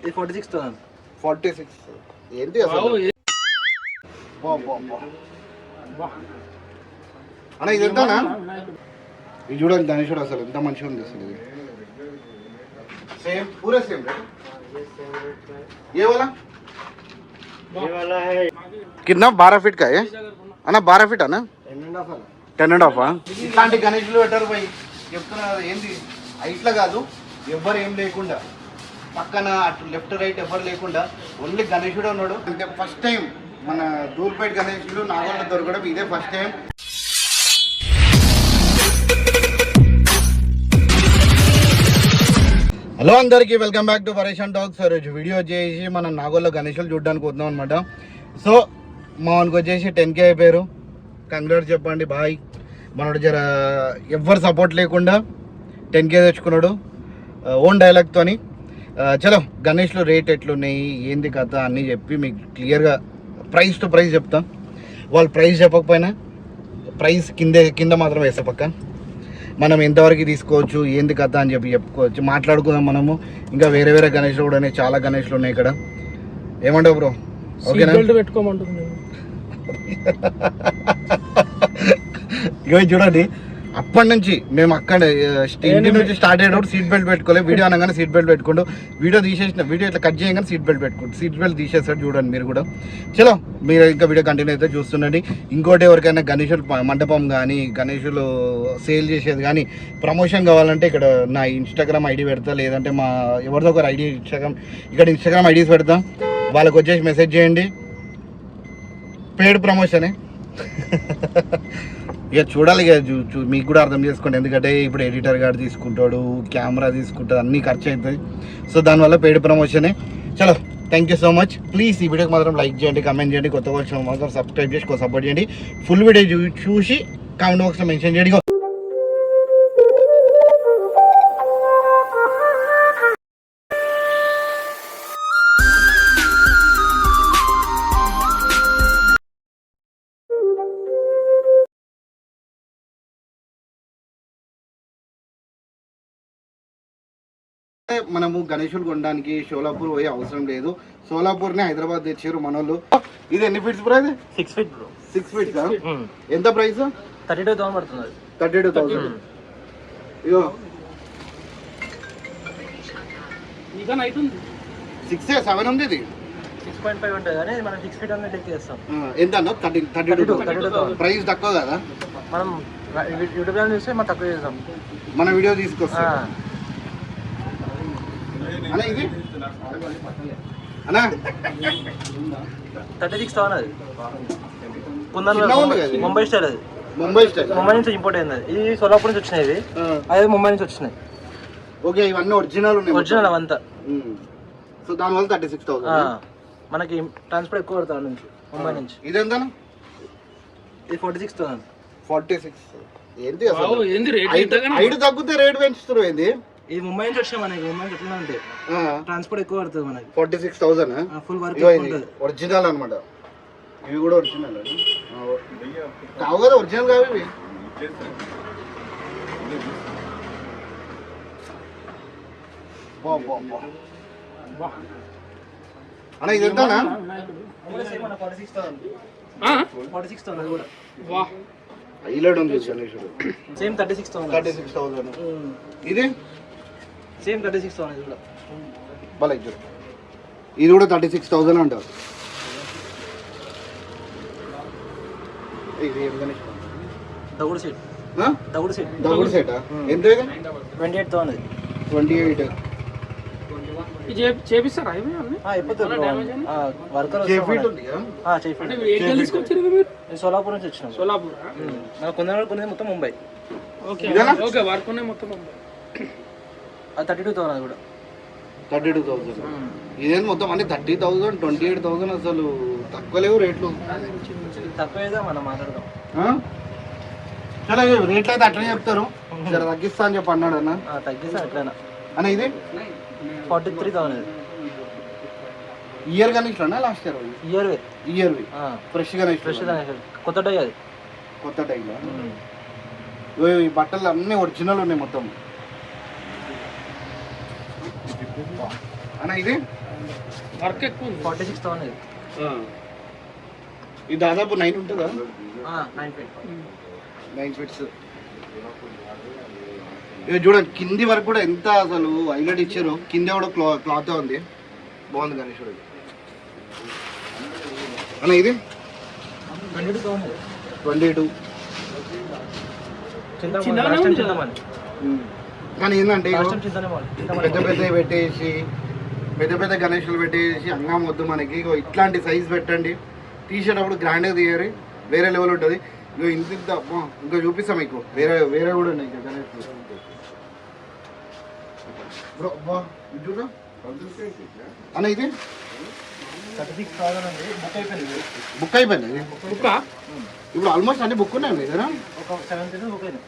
ఇది 46,000. 46 ఏంటి అసలు అన్న ఇది ఎంతనా? ఇది చూడండి ధనుషుడు అసలు ఎంత మంచిగా ఉంది అసలు. ఇది సేమ్ పూరే సేమ్ రేట్. ये वाला है कितना 12 फीट का है అన్న 12 ఫీట్ అన్న 10.5 ఇట్లాంటి గణేష్లు పెట్టారు పోయి చెప్తున్నారు ఏంటి ఇట్లా కాదు ఎవ్వరు ఏం లేకుండా పక్కన అటు లెఫ్ట్ రైట్ ఎవరు లేకుండా ఓన్లీ గణేశుడు ఉన్నాడు. అంటే ఫస్ట్ టైం మన దూర్పేట గణేశుడు నాగోళ్ళ దొరకడం ఇదే ఫస్ట్ టైం. హలో అందరికీ వెల్కమ్ బ్యాక్ టు పరేషాన్ టాక్స్. రోజు వీడియో వచ్చేసి మనం నాగోళ్ళ గణేశులు చూడడానికి వద్దాం అనమాట. సో మనకు వచ్చేసి 10K అయిపోయారు. కంగ్రాట్స్ చెప్పండి బాయ్. మనోడు జర ఎవ్వరు సపోర్ట్ లేకుండా 10K తెచ్చుకున్నాడు ఓన్ డైలాగ్తోని. చలో గణేష్లో రేట్ ఎట్లున్నాయి ఏంది కథ అన్నీ చెప్పి మీకు క్లియర్గా ప్రైస్ టు ప్రైస్ చెప్తాం. వాళ్ళు ప్రైస్ చెప్పకపోయినా ప్రైస్ కింద మాత్రం వేసే పక్క మనం ఎంతవరకు తీసుకోవచ్చు ఏంది కథ అని చెప్పి చెప్పుకోవచ్చు, మాట్లాడుకుందాం మనము. ఇంకా వేరే వేరే గణేష్లు కూడా ఉన్నాయి, చాలా గణేష్లు ఉన్నాయి ఇక్కడ. ఏమంటావు బ్రో? ఓకేనా? పెట్టుకోమంటుంది ఇక చూడండి అప్పటి నుంచి మేము అక్కడ ఇంటి నుంచి స్టార్ట్ అయ్యేటప్పుడు సీట్ బెల్ట్ పెట్టుకోలేదు. వీడియో అనగానే సీట్ బెల్ట్ పెట్టుకోండు. వీడియో ఇట్లా కట్ చేయగానే సీట్ బెల్ట్ పెట్టుకోండి. సీట్ బెల్ట్ తీసేస్తాడు చూడండి మీరు కూడా. చలో మీరు ఇంకా వీడియో కంటిన్యూ అయితే చూస్తుండండి. ఇంకోటి ఎవరికైనా గణేషులు మండపం కానీ గణేషులు సేల్ చేసేది కానీ ప్రమోషన్ కావాలంటే ఇక్కడ నా ఇన్స్టాగ్రామ్ ఐడి పెడతా, లేదంటే మా ఎవరిదో ఒకరు ఐడి ఇన్స్టాగ్రామ్ ఐడీస్ పెడతా. వాళ్ళకి వచ్చేసి మెసేజ్ చేయండి. పెయిడ్ ప్రమోషనే ఇక చూడాలి. ఇక మీకు కూడా అర్థం చేసుకోండి. ఎందుకంటే ఇప్పుడు ఎడిటర్ గారు తీసుకుంటాడు, కెమెరా తీసుకుంటాడు, అన్నీ ఖర్చు అవుతుంది. సో దానివల్ల పెయిడ్ ప్రమోషనే. చలో thank you so much. Please ఈ వీడియోకి మాత్రం లైక్ చేయండి, కమెంట్ చేయండి, కొత్తగా వచ్చిన మాత్రం సబ్స్క్రైబ్ చేసి సపోర్ట్ చేయండి. ఫుల్ వీడియో చూసి కామెంట్ బాక్స్లో మెన్షన్ చేయండి. మనము గణేశులు కొనడానికి షోలాపూర్ పోయే అవసరం లేదు. సోలాపూర్నే హైదరాబాద్ తెచ్చారు మనోళ్ళు. ఇది ఎన్ని ఫీట్స్ బ్రో? ఇది 6 ఫీట్ బ్రో. 6 ఫీట్ ఎంత ప్రైస్? 32,000 పడుతుంది. 32,000. ఇగో ఇంకా నైట్ ఉంది 6-7 ఉంది. ఇది 6.5 ఉంటుంది కానీ మనం 6 ఫీట్ అన్నీ టెక్ చేస్తాం. ఎంత అన్న? 32,000. ప్రైస్ తక్కువ కదా? మనం యూట్యూబ్ ఛానల్ చూస్తే మనం తక్కువ చేస్తాం. మన వీడియో తీసుకొస్తాం అన్న. ఇది అన్న 36,000 అది ముంబై స్టైల్. అది ముంబై నుంచి ఇంపోర్ట్ అయింది. అది ఇది సోలాపూర్ నుంచి వచ్చినాయి. ఇది అదే ముంబై నుంచి వచ్చినాయి. ఓకే ఇవన్నీ ఒరిజినల్ అవంతా. సో దానివల్ల 36,000 మనకి ట్రాన్స్పోర్ట్ ఎక్కువ పడుతుంది నుంచి ముంబై నుంచి. ఇది ఎంత? ఇది 46,000. 46 ఏంటి అసలు? హైట్ తగ్గితే రేట్ పెంచుతారు ఏంది? ఇది ముంబై నుంచి వచ్చాయి మనకి. ముంబై నుంచి ఎట్లా అంటే ట్రాన్స్పోర్ట్ ఎక్కువ పడుతుంది మనకి. 46,000 ఫుల్ వర్క్ ఒరిజినల్ అనమాట. ఇవి కూడా ఒరిజినల్ కావు కదా? ఒరిజినల్ కావు ఇవి. అన్న ఇది ఎంతనా? 46,000 కూడా. హైలైట్ ఉంది గణేశుడు. సేమ్ 36,000. ఇది సేమ్ 36,000 ఇది కూడా. భలే ఇది కూడా 36,000 అంటారు. ఇది ఏం గణేష్? దగుడు సెట్. దగుడు సెట్ ఎంత? 28,000. 28 చేపిస్తారా? సోలాపూర్ నుంచి వచ్చినాం. సోలాపూర్ కొనేది మొత్తం ముంబై. 32,000 కూడా. 32,000 ఇదేం మొత్తం అంటే 30,000 28,000 అసలు తక్కువ లేవు రేట్లు. తక్కువ మనం మాట్లాడదాం. చాలా రేట్లు అయితే అట్లనే చెప్తారు. జర తగ్గిస్తా అని చెప్పి అన్నాడు అన్న. తగ్గిస్తా ఎట్లయినా అన్న. ఇది 43,000. ఇయర్ గణేష్ అన్న లాస్ట్ ఇయర్ ఫ్రెష్ గణేష్. కొత్త టై. అది కొత్త టై. ఈ బట్టలు అన్నీ ఒరిజినల్ ఉన్నాయి మొత్తం అన్న. ఇది వర్క్ ఎక్కువ 46,000 ఇది. ఇది దాదాపు 9 ఉంటుందా? 9 feet. 9 ఫీట్స్. ఇక చూడండి కింది వరకు కూడా ఎంత అసలు హైలైట్ ఇచ్చారు. కింద కూడా క్లాత్ ఉంది, బాగుంది గణేశుడు. అన్న ఇది 22,000 ఇది. 22. చింతమని కానీ ఏంటంటే లాస్ట్ చింతమని పెద్ద పెద్ద పెట్టేసి పెద్ద గణేషులు పెట్టేసి అంగం వద్దు మనకి. ఇగో ఇట్లాంటి సైజ్ పెట్టండి, తీసేటప్పుడు గ్రాండ్గా తీయాలి, వేరే లెవెల్ ఉంటుంది. ఇగో ఇంత ఇంకా చూపిస్తాం మీకు, వేరే కూడా ఉన్నాయి ఇంకా గణేష్. బ్రో చూడ అన్న ఇది 36,000 అండి. బుక్ అయిపోయింది. ఇప్పుడు ఆల్మోస్ట్ అన్ని బుక్ ఉన్నాయి కదా. ఒక 7 బుక్ అయింది.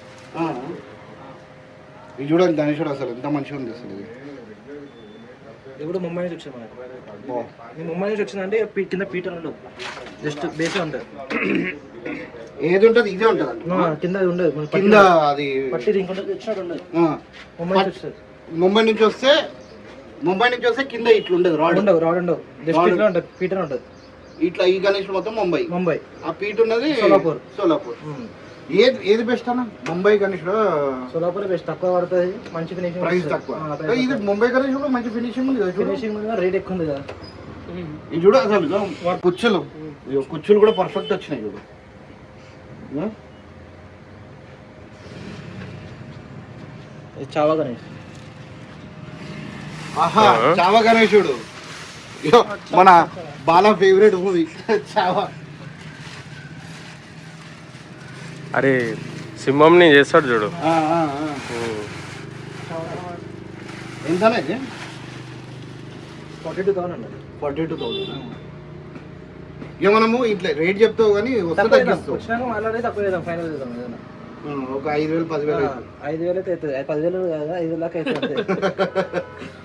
ఇది చూడండి గణేశుడు అసలు ఎంత మంచిగా ఉంది అసలు. ఇది కూడా ముంబై నుంచి వచ్చింది మనకి. ఇది ముంబై నుంచి వచ్చిందంటే కింద పీటర్ ఉండదు, జస్ట్ బేస్ ఉంటుంది. ఏది ఉంటుంది ఇదే ఉంటుంది కింద అది ఉండదు, కింద అది పట్టి ఇచ్చినట్టు ఉండదు. ముంబై నుంచి వస్తే కింద ఇట్లా ఉండదు, రాడ్ ఉండదు, జస్ట్ ఇట్లా ఉంటుంది, పీటర్ ఉంటుంది. ఇట్లా ఈ గణేష్ మొత్తం ముంబై, ఆ పీట్ ఉన్నది సోలాపూర్. ఏది బెస్ట్ అన్న? ముంబై గణేషుడు సోలాపూర్ బెస్ట్, తక్కువ పడుతుంది, మంచి ఫినిషింగ్, ప్రైస్ తక్కువ. ఇది ముంబై గణేష్ కూడా మంచి ఫినిషింగ్ ఉంది కదా, ఫినిషింగ్ రేట్ ఎక్కువ ఉంది కదా. ఇది చూడ అసలు కుచ్చులు కూడా పర్ఫెక్ట్ వచ్చినాయి చూడు. చావా గణేష్. ఆహా, చావా గణేశుడు మన బాలా ఫేవరెట్ మూవీ చావా. అరే సింహంని చేస్తాడు చూడు. ఎంతనే ఇది? 42,000 42,000. ఇక మనము ఇట్లా రేట్ చెప్తావు కానీ వస్తే తగ్గిస్తావు. వచ్చినాక మాట్లాడే తక్కువ చేద్దాం, ఫైనల్ చేద్దాం ఏదైనా. ఒక 5,000 10,000 5,000 అయితే అవుతుంది. 10,000 కదా, 5 లాక్ అవుతుంది.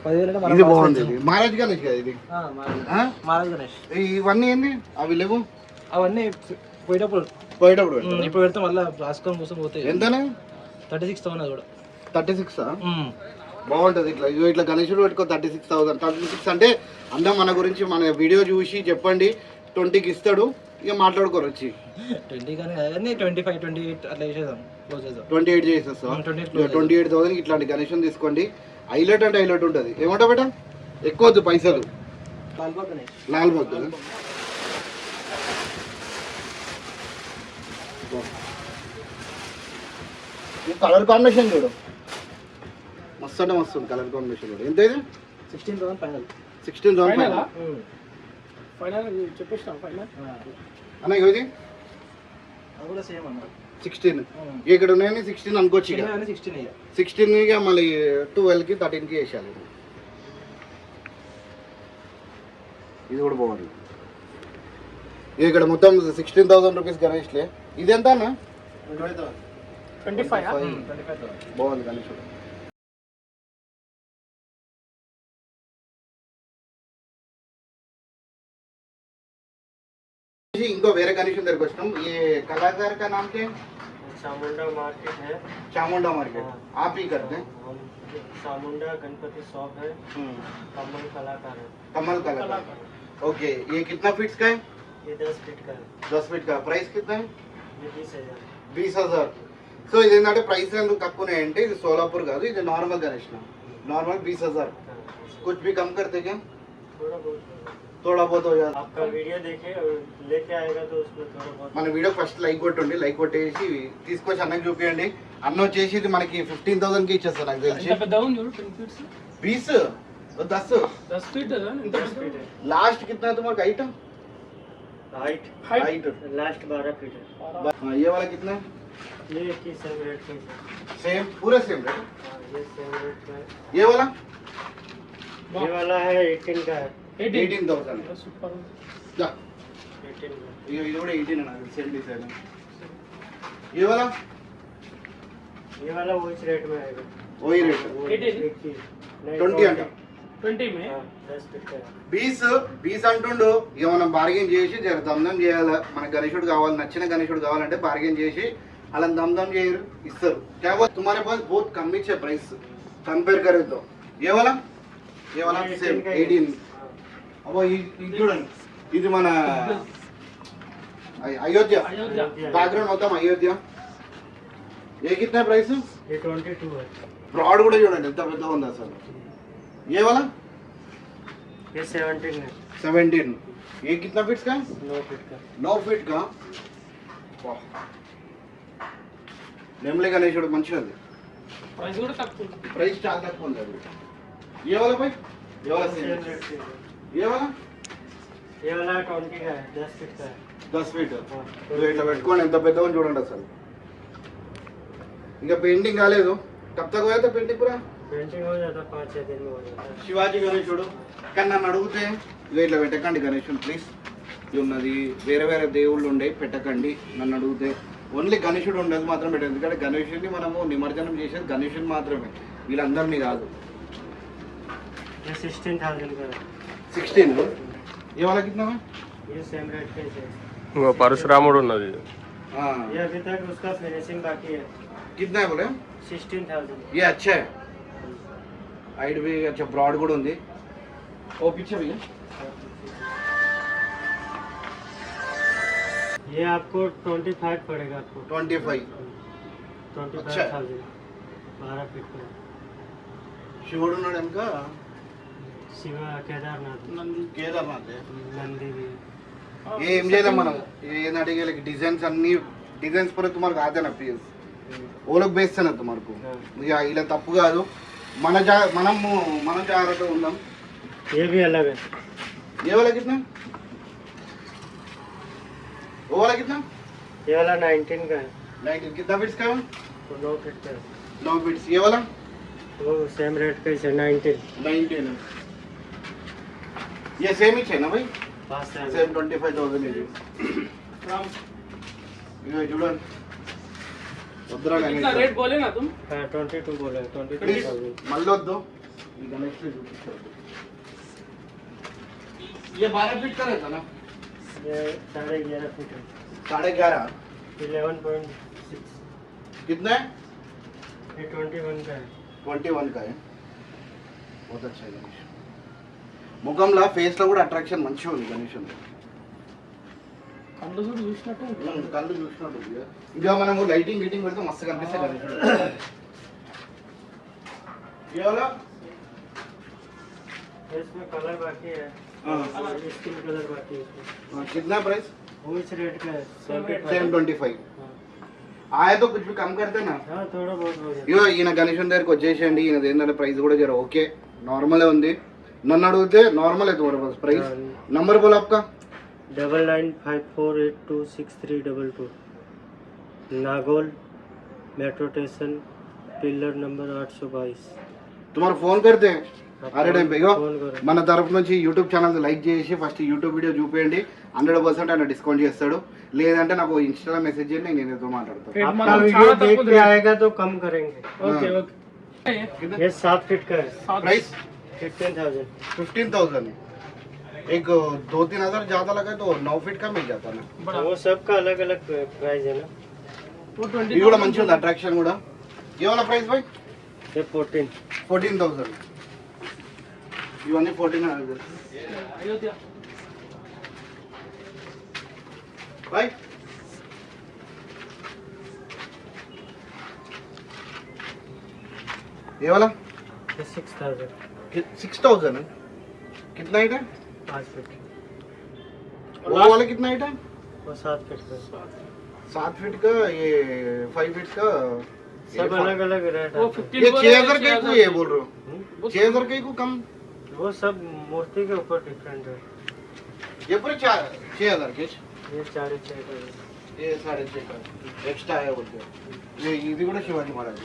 10,000 ఇది బాగుంది. మహారాజ్ గణేష్ కదా ఇది. మహారాజ్ గణేష్. ఇవన్నీ ఏంది అవి లేవు, అవన్నీ పోయేటప్పుడు ఇప్పుడు పెడితే మళ్ళీ రాసుకొని కోసం పోతాయి. ఎంతనే? 36,000 అది కూడా. 36 బాగుంటుంది. ఇట్లా గణేశుడు పెట్టుకో 36,000. 36 అంటే అందరం మన గురించి మన వీడియో చూసి చెప్పండి, 20కి ఇస్తాడు, ఇక మాట్లాడుకోరు వచ్చి. 20 కానీ 25, 28 అట్లా చేసేద్దాం, క్లోజ్ చేద్దాం. 28 చేసేస్తా. 28,000 ఇట్లాంటి గణేశుని తీసుకోండి. హైలైట్ అంటే హైలైట్ ఉంటుంది. ఏమంటావు బేటా? ఎక్కువ వద్దు పైసలు. లాల్బాగ్ కదా. కలర్ కాంబినేషన్ చూడు, మస్తు అంటే మస్తు ఉంది కలర్ కాంబినేషన్ కూడా. ఎంత ఇది? 16,000 ఫైనల్. 16,000 ఫైనల్ చెప్పేసినాం ఫైనల్ అన్న. ఇది అది కూడా సేమ్ అన్న, 16. ఇక్కడ ఉన్నాయని 16 అనుకోవచ్చు. 16 ఇక మళ్ళీ 12కి 13కి వేసాలి. ఇది కూడా బాగుంది. ఇక్కడ మొత్తం 16,000 రూపీస్ గణేష్లే. ఇది ఎంత అన్న? 25. బాగుంది గణేష్. ఇంకో వేరే గణేష్ దగ్గరికి వచ్చినాం. ఈ కళాకార్ का नाम क्या है? चामुंडा मार्केट है. चामुंडा मार्केट आप ही करते हैं? चामुंडा गणपति शॉप है. कमल कलाकार है. कमल कलाकार. ओके, ये कितना फीट्स का है? ये 10 फीट का है. 10 फीट का. प्राइस कितना है? ये 20,000. 20,000. సో ఇది ఏంటంటే ప్రైస్ ఎందుకు తక్కువనే అంటే ఇది సోలాపూర్ కాదు, ఇది నార్మల్ గణేష్. నార్మల్ 20,000. कुछ भी कम करते क्या? थोड़ा बहुत हो जाता. आपका वीडियो देखे और लेके आएगा तो उसमें थोड़ा बहुत. మన వీడియో ఫస్ట్ లైక్ కొట్టండి, లైక్ కొట్టేసి తీసుకొచ్చి అన్నకి చూపించండి. అన్న వచ్చేసి ఇది మనకి 15,000కి ఇచ్చేస్తారు నాకు తెలిసి. ఎంత పెద్ద ఉంది చూడు 10 ఫీట్స్. 20 10 ఫీట్ ఎంత ఫీట్ लास्ट कितना है तुम्हारा हाइट? हाइट लास्ट 12 फीट है. ये वाला कितना है? ये की सेम रेट में सेम, पूरा सेम रेट. ये सेम रेट में. ये वाला ये वाला है 18 का है. 18,000. సూపర్. जा 18 का. ये కూడా 18 है ना, सेम डिजाइन है. ये वाला वो इस रेट में आएगा. वही रेट है. 20 अंట. 20 में 10 फीट का. 20 అంటుండు. ఇక మనం బార్గెన్ చేసి జర దమ్దం చేయాలి. మన గణేశుడు కావాలి, నచ్చిన గణేశుడు కావాలంటే బార్గెన్ చేసి అలా దమ్దం చేయరు, ఇస్తారు. क्या बोल तुम्हारे पास बहुत कम ही है प्राइस कंपेयर करे तो. ये वाला सेम 18 అబ్బో ఇది చూడండి, ఇది మన అయోధ్య अयोध्या బ్యాక్గ్రౌండ్ మొత్తం అయోధ్య. ఏ కిतना ప్రైస్? ये 22 है, బ్రాడ్ కూడా చూడండి ఎంత పెద్దగా ఉంది అసలు. ఏ वाला? ये 17 है, 17. ये कितना फीट का? 9 फीट का। 9 फीट का. वाह, నెమలి గణేశుడు మంచిగా ఉంది. प्राइस కూడా తక్కువ. ప్రైస్ చాలా తక్కువ ఉంది అది. ఏ वाला भाई? ये वाला सेम सेम. रेट से। ये वाला ये वाला 20 का है, 10 फीट का है। 10 ఫీట్. हाँ, ఇట్లా పెట్టుకోండి ఎంత పెద్దగా ఉంది చూడండి అసలు. ఇంకా పెయింటింగ్ కాలేదు. కబ్ తక్ హోయా తా పెయింటింగ్ పూరా? पेंटिंग हो जाता 5-6 दिन में हो जाता है। శివాజీ గణేశుడు. కానీ నన్ను అడిగితే ఇక ఇట్లా పెట్టకండి గణేశుడు ప్లీజ్. ఇది ఉన్నది వేరే వేరే దేవుళ్ళు ఉండే పెట్టకండి నన్ను అడిగితే. ఓన్లీ గణేశుడు ఉండేది మాత్రం పెట్టండి. ఎందుకంటే గణేశుడిని మనము నిమజ్జనం చేసేది గణేశుని మాత్రమే, వీళ్ళందరినీ కాదు. ये 16,000 का है। 16. ఏ వాళ్ళ కిतना है? ये सेम रेट का है। ఇంకో పరశురాముడు ఉన్నది. हाँ. ये अभी तक उसका फिनिशिंग बाकी है। कितना है बोले? 16,000। ये अच्छा है, हाइट भी अच्छा, ब्रॉड కూడా ఉంది. ओ पीछे भैया ये आपको 25 पड़ेगा आपको। 25. 25,000 12 फीट का। శివుడు ఉన్నాడు వెనక. शिव केदारनाथ, నంది కేదార్నాథ్. नंदी भी। ये ఏం చేయలేం మనం. ఏం అడిగే డిజైన్స్ అన్ని డిజైన్స్ पर तुम्हारे आते ना प्लीज वो लोग बेचते ना तुम्हारे को. ఇక ఇలా తప్పు కాదు. మనం జాగ్రత్తగా ఉందాం. ये भी अलग है। ये वाला कितना? वो वाला कितना? ये वाला 19 का है, 19. कितना फीट्स का है? तो 9 फीट का है। 9 फीट्स. ये वाला वो सेम रेट का ही है 19। 19 है. ये सेम ही है ना भाई? पास है। సేమ్ 25,000 ఇది. राम ఇగో చూడండి వద్దురా कितना रेट बोले ना तुम? हाँ 22 बोले, ప్లీజ్ 22,000। మళ్ళీ వద్దు. ఈ గణేష్ చూపించొద్దు. ये 12 फीट का रहता ना? ये 11.5 फीट है। 11.5. 11.6। कितना है? ये 21 का है। 21 का है. बहुत अच्छा है गणेश. ముఖంలో ఫేస్ లో కూడా అట్రాక్షన్ మంచిగా ఉంది గణేష్. కళ్ళు కూడా చూసినట్టు ఉంటుంది. కళ్ళు చూసినట్టు ఉంది. ఇంకా మనము లైటింగ్ గిటింగ్ పెడితే మస్తు కనిపిస్తాయి గణేష్. ये वाला इसमें कलर बाकी है, हाँ. स्किन कलर बाकी है इसमें। कितना प्राइस? वो इस रेट का है, सेम 25. हाँ। आया तो कुछ भी कम करते ना. हाँ थोड़ा बहुत हो जाता ఇగో ఈయన గణేశన్ దగ్గరికి వచ్చేసేయండి. ఈయనది ఏంటంటే ప్రైస్ కూడా జర ఓకే నార్మలే ఉంది. నన్ను అడిగితే నార్మల్ है तुम्हारे पास प्राइस. नंबर बोलो आपका. 9954826322। Nagole metro station, pillar number 822। तुम्हारा फोन करते हैं అరే టైం ఇగో फोन करो। మన తరఫు నుంచి యూట్యూబ్ ఛానల్ లైక్ చేసి ఫస్ట్ యూట్యూబ్ వీడియో చూపేయండి. 100% ఆయన డిస్కౌంట్ చేస్తాడు. లేదంటే నాకు ఇన్స్టాలో మెసేజ్ చేయండి, నేను ఏదో మాట్లాడతాను. आपका वीडियो देख के आएगा तो कम करेंगे। Okay okay. ये 7 फीट का है, प्राइस 15,000। 15,000. एक 2-3 हज़ार ज्यादा लगा तो 9 फीट का मिल जाता ना. बड़ा वो सबका अलग अलग प्राइस है ना। वो 20 ఇది కూడా మంచిగా ఉంది అట్రాక్షన్ కూడా. ఏ వాళ్ళ ప్రైస్ భాయ్? ये 14। 14,000. ఇవన్నీ 14,000 अयोध्या भाई. ये वाला ये 6,000। 6,000 है. कितना हाइट है? 5 फीट। वो वाला कितना हाइट है? वो 7 फीट का। 7 फीट का. ये 5 फीट का. सब अलग अलग रेट वो है। 15 ये बोले, 6,000 का ही ये बोल रहे हो? 6,000 का ही को कम. वो सब मूर्ति के ऊपर डिफरेंट है। ये पूरे 6,000 के. ये 4.5 का है। ये 6.5 का एक्स्ट्रा है बोलते. ये ఇది కూడా శివాజీ మహారాజ్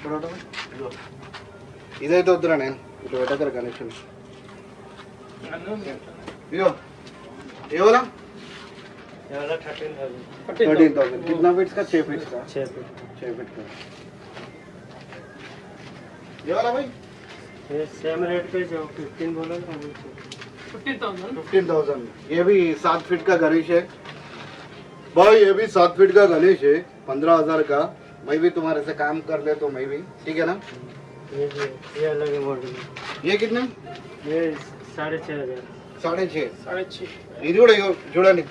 చూడటం. ఇదైతే వద్దురా నేను ఇటు పెట్టకర కనెక్షన్. ఇదిగో ఏ वाला? ये वाला 13,000। 13,000. कितना फीट का? 6 फीट का. 6 फीट। 6 फीट का. ये वाला भाई ये सेम रेट पे जो 15 बोला था वो 15,000 15,000. ये भी 7 फीट का गणेश है भाई. ये भी 7 फीट का गणेश है. 15,000 का. मैं भी तुम्हारे से काम कर ले तो मैं भी ठीक है ना. ये अलग है मॉडल। ये कितने? ये 6,500। 6.5. 6.5. ఇది కూడా ఇగో చూడండి,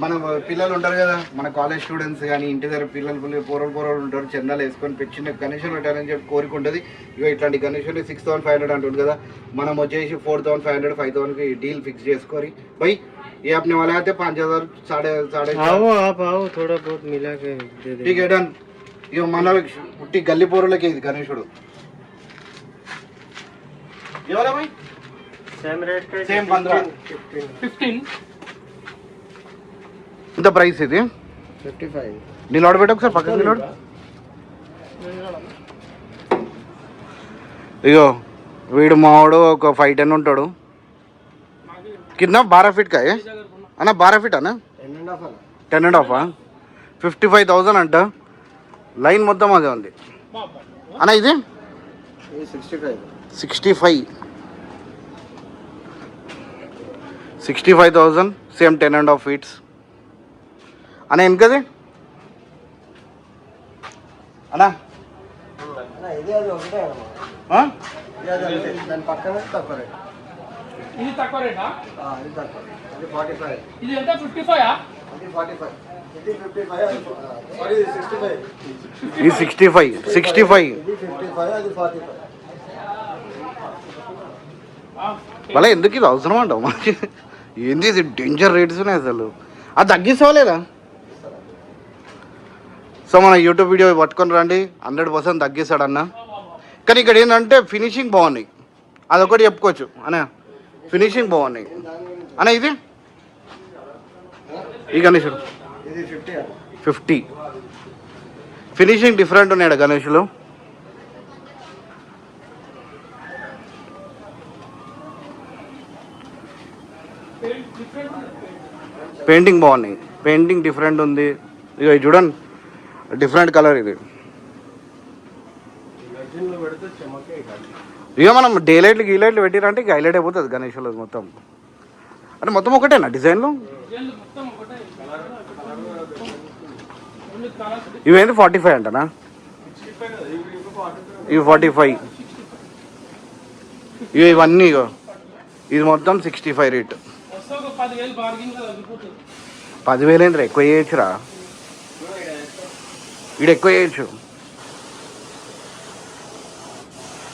మన పిల్లలు ఉంటారు కదా, మన కాలేజ్ స్టూడెంట్స్ కానీ ఇంటి దగ్గర పిల్లలు పోరలు ఉంటారు, చందాలు వేసుకొని చిన్న గణేషులు పెట్టాలని చెప్పి కోరిక ఉంటుంది. ఇక ఇట్లాంటి గణేషులు 6,500 అంటుంది కదా, మనం వచ్చేసి 4,500 5,000 డీల్ ఫిక్స్ చేసుకొని भाई ये अपने वाला आते 5,000 साढ़े आओ आप आओ थोड़ा बहुत मिला के दे दे ठीक है डन. ఇక మన పుట్టి గల్లీ పోరులకి ఇది గణేశుడు. ఎవరా भाई सेम रेट का సేమ్ 15. 15. ఎంత ప్రైస్ ఇది? 55 నిలబడి పెట్టు ఒకసారి, పక్కన నిలబడు. ఇగో వీడు మావాడు ఒక 5'10" ఉంటాడు. కింద 12 ఫీట్ కాయ అన్న, 12 ఫీట్ అన్న, 10.5. 55,000 అంట. లైన్ మొత్తం అదే ఉంది అన్న. ఇది 65,000 సేమ్ 10.5 ఫీట్స్ అన్న. వెనకది అన్నా ఇది తక్కువ రేటా? ఇది ఎంత 55? ఇది 65. మళ్ళీ ఎందుకు ఇది అవసరం అంటావు మనకి? ఏంది ఇది డేంజర్ రేట్స్ ఉన్నాయి అసలు. అది తగ్గిస్తావలేదా? సో మన యూట్యూబ్ వీడియో పట్టుకొని రండి, 100% తగ్గిస్తాడన్న. కానీ ఇక్కడ ఏంటంటే ఫినిషింగ్ బాగున్నాయి, అదొకటి చెప్పుకోవచ్చు అన్న. ఫినిషింగ్ బాగున్నాయి అన్న. ఇది ఈ గణేశుడు 50. ఫినిషింగ్ డిఫరెంట్ ఉన్నాడు గణేష్లో. పెయింటింగ్ బాగున్నాయి, పెయింటింగ్ డిఫరెంట్ ఉంది. ఇక చూడండి, డిఫరెంట్ కలర్ ఇది. ఇక మనం డే లైట్లు గీలైట్లు పెట్టిరంటే ఇక హైలైట్ అయిపోతుంది గణేష్లో మొత్తం. అంటే మొత్తం ఒకటేనా డిజైన్లు? ఇవేంటి 45 అంటనా? ఇవి 45. ఇవన్నీ ఇది మొత్తం 65 రేట్. 10,000 ఏంటి ఎక్కువ చేయొచ్చురా, ఇక్కడ ఎక్కువ చేయొచ్చు.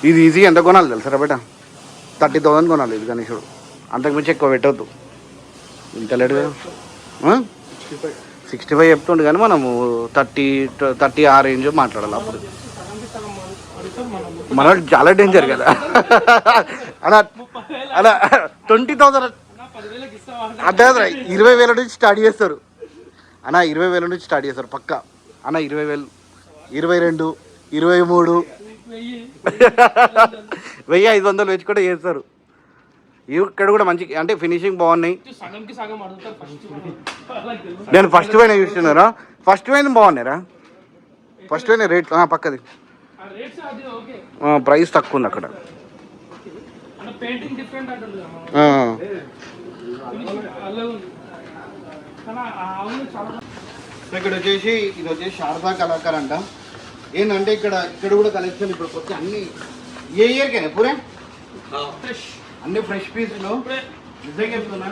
ఇది ఈజీ ఎంత కొనాలి తెలుసా బేట? 30,000 కొనాలి ఇది గణేశుడు. అంతకుమించి ఎక్కువ పెట్టవద్దు. ఇంత లేట్ కదా. 65 చెప్తుండే కానీ మనము 30 ఆ రేంజ్ మాట్లాడాలి. అప్పుడు మన చాలా డేంజర్ కదా అలా అలా 20,000 అంటే 20,000 నుంచి స్టార్ట్ చేస్తారు అన్న. 20,000 నుంచి స్టార్ట్ చేస్తారు పక్కా అన్న. 20,000, 22, 23, 1,500 వచ్చి కూడా చేస్తారు. ఇక్కడ కూడా మంచి అంటే ఫినిషింగ్ బాగున్నాయి. నేను ఫస్ట్ పైన చూస్తున్నారా, ఫస్ట్ పైన బాగున్నారా? ఫస్ట్ పైన రేట్ పక్కది ప్రైస్ తక్కువ ఉంది అక్కడ. ఇక్కడ వచ్చేసి ఇది వచ్చేసి శారదా కళాకార్ అంట. ఏంటంటే ఇక్కడ కూడా కలెక్షన్ ఇప్పుడు కొత్త అన్ని ఏ ఇయర్కేనా పూరే అన్ని ఫ్రెష్ పీసులు. నిజంగా చెప్తున్నా.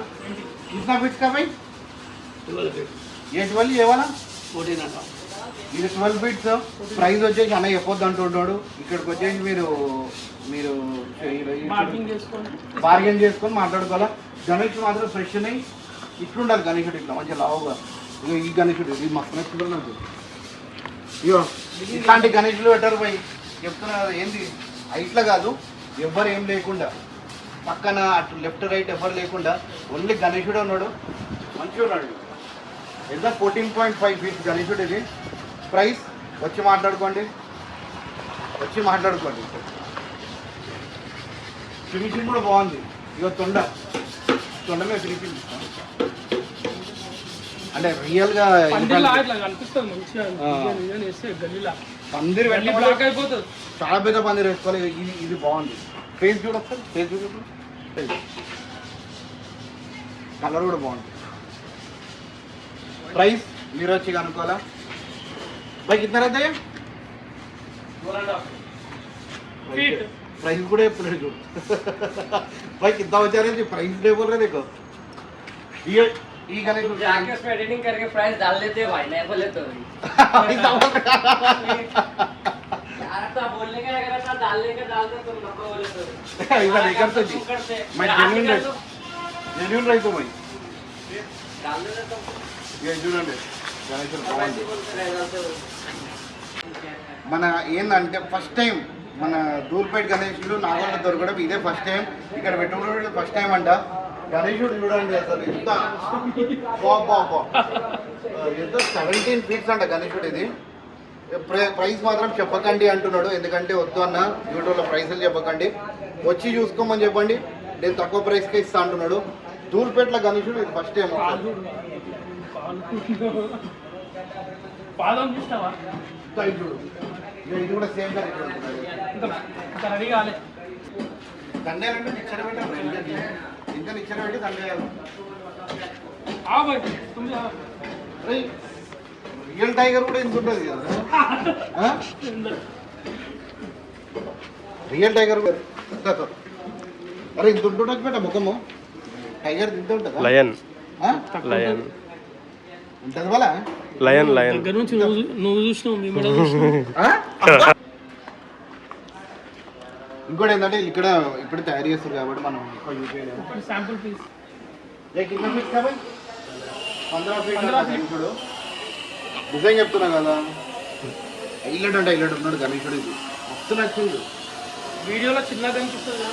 కిतना ఫీట్స్ కా భాయ్? 12 ఏవాలా 14 అంట. ఇది 12 ఫీట్స్. ప్రైస్ వచ్చేసి అన్న చెప్పొద్దు అంటుంటాడు. ఇక్కడికి వచ్చేసి మీరు బార్గెన్ చేసుకొని మాట్లాడుకోవాలా. గణేష్ మాత్రం ఫ్రెష్ ఉన్నాయి. ఇట్లుండాలి గణేషుడు, ఇట్లా మంచిగా లావుగా. ఈ గణేషుడు ఇది మస్తు నచ్చుతుంది నాకు. ఇగో ఇట్లాంటి గణేషులు పెట్టారు పోయి చెప్తున్నా. ఏంది ఇట్లా కాదు, ఎవ్వరు ఏం లేకుండా పక్కన అటు లెఫ్ట్ రైట్ ఎవరు లేకుండా ఓన్లీ గణేషుడు ఉన్నాడు. మంచిగా ఉన్నాడు. ఎంత 14.5 ఫీట్స్ గణేషుడు ఇది. ప్రైస్ వచ్చి మాట్లాడుకోండి. ఫినిషింగ్ కూడా బాగుంది. ఇక తొండ మీద ఫినిషింగ్ అంటే రియల్గా పందిరి అయిపోతుంది. చాలా పెద్ద పందిరి వేసుకోవాలి. ఇది బాగుంది. ఫేస్ చూడొస్తారు, ఫేస్ చూడొచ్చు. కలర్ కూడా బాగుంది. ప్రైస్ మీరు వచ్చి కనుక్కోవాలా. బైక్ ఇద్దరు అయితే प्राइस కూడా ఎప్పుడు చూడు भाई कितना बचा रहे थे प्राइस नहीं बोल रहे देखो ये गणेश जाके उसमें एडिटिंग करके प्राइस डाल देते हैं भाई नहीं बोले तो यार तो बोलने का अगर ऐसा डालने का डाल दो तुम नको बोले तो ऐसा नहीं करते जी मैं जेन्युइन रही तो मैं डाल देते तो ये చూడండి గణేశుడు బాగుంది बोलते మన ఏందంటే ఫస్ట్ టైం మన దూల్పేట గణేశుడు నాగోళ్ళ దొరకడం ఇదే ఫస్ట్ టైం ఇక్కడ పెట్టుకోవడం ఫస్ట్ టైం అంట గణేశుడు చూడండి అసలు ఎంత ఎంత 17 ఫీట్స్ అంట గణేశుడు ఇది ప్రైస్ మాత్రం చెప్పకండి అంటున్నాడు ఎందుకంటే వద్దు అన్న యూట్యూబ్లో ప్రైసులు చెప్పకండి వచ్చి చూసుకోమని చెప్పండి నేను తక్కువ ప్రైస్కే ఇస్తా అంటున్నాడు దూల్పేటలో గణేశుడు ఇది ఫస్ట్ టైం పాదం చూసినావా చూడు ఇది కూడా సేమ్ గణేశుడు ఇంకా రెడీ కాలే దండేయాలంటే నిచ్చర పెట్టారు ఇంకా నిచ్చర పెట్టి దండేయాలి ఆ భాయ్ తుమ్మి ఆ రియల్ టైగర్ కూడా ఇంత ఉంటుంది కదా రియల్ టైగర్ అరే ఇంత ఉంటుండొచ్చు బేట ముఖము టైగర్ ఇంత ఉంటుందా లయన్ లయన్ ఉంటుంది వాళ్ళ లయన్ లయన్ దగ్గర నుంచి నువ్వు చూసినావు మీ మేడం ఇంకోటి ఏంటంటే ఇక్కడ ఇప్పుడు తయారు చేస్తారు కాబట్టి మనం ఎక్కువ యూజ్ చేయలేము శాంపుల్ పీస్ కింద ఫీట్ కాబట్టి 15 ఫీట్ గణేశుడు డిజైన్ చెప్తున్నా కదా హైలైట్ అంటే హైలైట్ ఉన్నాడు గణేశుడు ఇది మస్తు నచ్చింది వీడియోలో చిన్నగా కనిపిస్తుంది